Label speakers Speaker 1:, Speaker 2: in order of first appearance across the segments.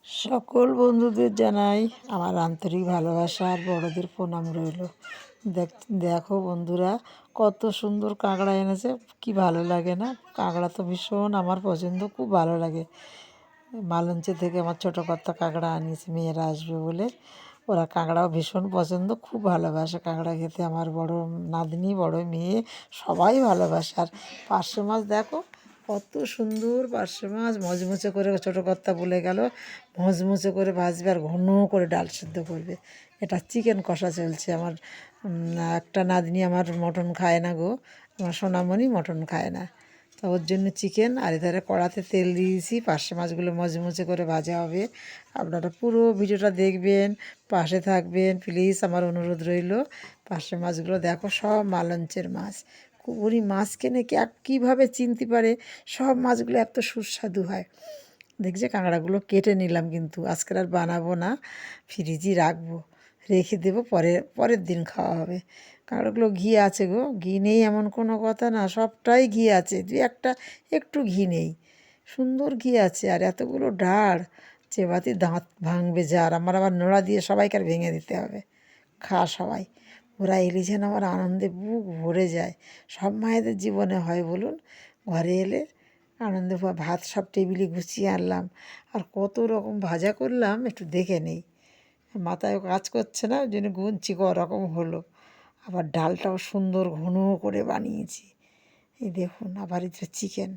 Speaker 1: সকল বন্ধুদের জানাই আমার আন্তরিক ভালোবাসা আর বড়দের প্রণাম রইল। দেখো বন্ধুরা, কত সুন্দর কাঁকড়া এনেছে, কি ভালো লাগে না? কাঁকড়া তো ভীষণ আমার পছন্দ, খুব ভালো লাগে। মালঞ্চে থেকে আমার ছোটো কর্তা কাঁকড়া আনিয়েছে, মেয়েরা আসবে বলে। ওরা কাঁকড়াও ভীষণ পছন্দ, খুব ভালোবাসে কাঁকড়া খেতে। আমার বড় নাতনি, বড় মেয়ে সবাই ভালোবাসে। আর পার্শে মাছ দেখো, কত সুন্দর পার্শে মাছ, মচমচে করে ছোটো কর্তা বলে গেল মচমচে করে ভাজবে আর ঘন করে ডাল সিদ্ধ করবে। এটা চিকেন কষা চলছে। আমার একটা নাতনি আমার মটন খায় না গো, আমার সোনামণি মটন খায় না, তো ওর জন্য চিকেন। আর এধারে কড়াতে তেল দিয়েছি, পার্শে মাছগুলো মচমচে করে ভাজা হবে। আপনারা পুরো ভিডিওটা দেখবেন, পাশে থাকবেন প্লিজ, আমার অনুরোধ রইল। পার্শে মাছগুলো দেখো, সব মালঞ্চের মাছ। কুবুরি মাছ কেনে কীভাবে চিনতে পারে সব মাছগুলো এত সুস্বাদু হয়। দেখছি কাঁকড়াগুলো কেটে নিলাম, কিন্তু আজকের আর বানাবো না, ফ্রিজে রাখবো, রেখে দেবো, পরের দিন খাওয়া হবে। কাঁকড়াগুলো ঘি আছে গো, ঘি নেই এমন কোনো কথা না, সবটাই ঘি আছে, দুই একটা একটু ঘি নেই, সুন্দর ঘি আছে। আর এতগুলো ডাঁড়, চেবাতে দাঁত ভাঙবে যার। আমার আবার নোড়া দিয়ে সবাইকার ভেঙে দিতে হবে, খা সবাই। ওরা এলে যেন আমার আনন্দে বুক ভরে যায়। সব মায়েদের জীবনে হয় বলুন, ঘরে এলে আনন্দে ভাত সব টেবিলে গুছিয়ে আনলাম, আর কত রকম ভাজা করলাম একটু দেখে নেই, মাথায় কাজ করছে না, ওই জন্য গুনছি রকম হলো। আবার ডালটাও সুন্দর ঘন করে বানিয়েছি। এই দেখুন, আবার এটা চিকেন।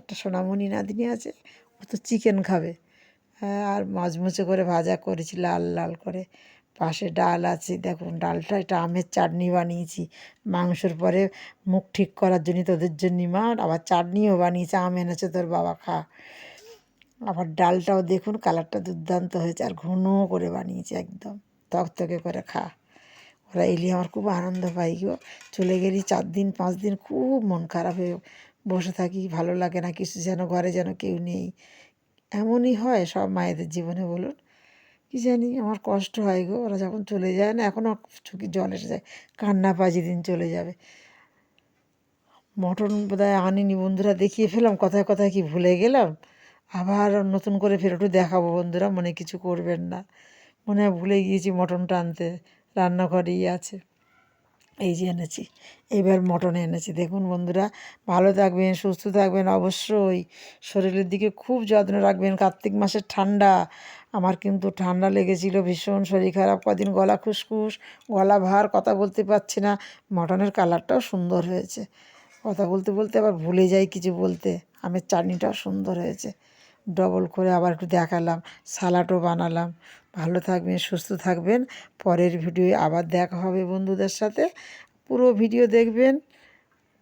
Speaker 1: একটা সোনামণি নাতনি আছে, ও তো চিকেন খাবে। হ্যাঁ, আর মচমচে করে ভাজা করেছি লাল লাল করে। পাশে ডাল আছে, দেখুন ডালটা এটা আমের চাটনি বানিয়েছি। মাংসের পরে মুখ ঠিক করার জন্য তোদের জন্য মা আবার চাটনিও বানিয়েছে, আম এনেছে তোর বাবা, খা। আবার ডালটাও দেখুন কালারটা দুর্দান্ত হয়েছে, আর ঘন করে বানিয়েছে একদম তকতকে করে, খা। ওরা এলে আমার খুব আনন্দ পাই গো। চলে গেলি 4 দিন 5 দিন খুব মন খারাপ হয়ে বসে থাকি, ভালো লাগে না কিছু, যেন ঘরে যেন কেউ নেই। এমনই হয় সব মায়েদের জীবনে বলুন, কী জানি আমার কষ্ট হয় গো। ওরা যখন চলে যায় না, এখনও চোখে জল এসে যায়, কান্না পায় যেদিন চলে যাবে। মটন বোধহয় আনিনি বন্ধুরা, দেখিয়ে ফেলাম, কথায় কথায় কি ভুলে গেলাম। আবার নতুন করে ফের একটু দেখাবো বন্ধুরা, মনে কিছু করবেন না। মনে হয় ভুলে গিয়েছি মটনটা আনতে, রান্নাঘরেই আছে। এই যে এনেছি, এইবার মটন এনেছি। দেখুন বন্ধুরা, ভালো থাকবেন, সুস্থ থাকবেন, অবশ্যই শরীরের দিকে খুব যত্ন রাখবেন। কার্তিক মাসের ঠান্ডা, আমার কিন্তু ঠান্ডা লেগেছিল ভীষণ, শরীর খারাপ, কদিন গলা খুসখুস, গলা ভার, কথা বলতে পারছি না। মটনের কালারটাও সুন্দর হয়েছে, কথা বলতে বলতে আবার ভুলে যাই কিছু বলতে। আমের চাটনিটাও সুন্দর হয়েছে, ডবল করে আবার একটু দেখালাম, সালাডও বানালাম। ভালো থাকবেন, সুস্থ থাকবেন। পরের ভিডিও আবার দেখা হবে বন্ধুদের সাথে, পুরো ভিডিও দেখবেন।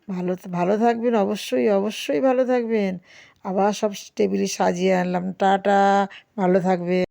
Speaker 1: ভালো ভালো থাকবেন, অবশ্যই অবশ্যই ভালো থাকবেন। আবার সব টেবিলে সাজিয়ে আনলাম। টাটা, ভালো থাকবেন।